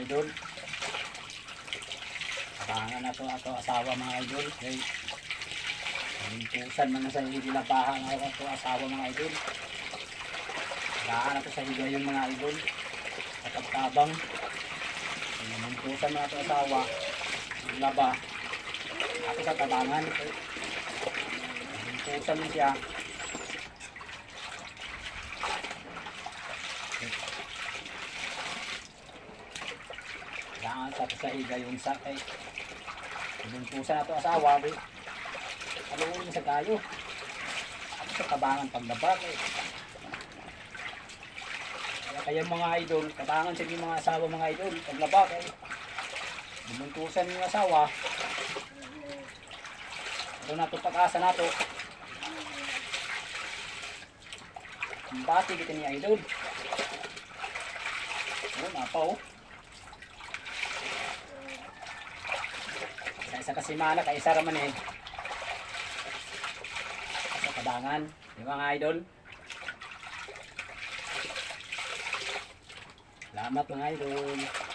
idol. Abangan na to ato asawa mga idol. Kay mintusan man na sa higilapahan ako ato asawa mga idol. Abangan na to sa higayon mga idol. Katabtabang. Mintusan na ato asawa. Laba. Ako sa tabangan. Mintusan na siya. Kailangan sa higayon sa kay mintusan na ato asawa. Aluin sa kayo. Ako sa tabangan paglaba kay kaya mga idol, tabangan sa mga asawa mga idol, paglaba kay bumuntusan yung asawa. Ito na ito pag-asa na ito. Bati kita ni idol. Ayun, apa oh. Sa kasimana, kaisa raman eh. Sa tabangan, di mga idol. Salamat mga idol.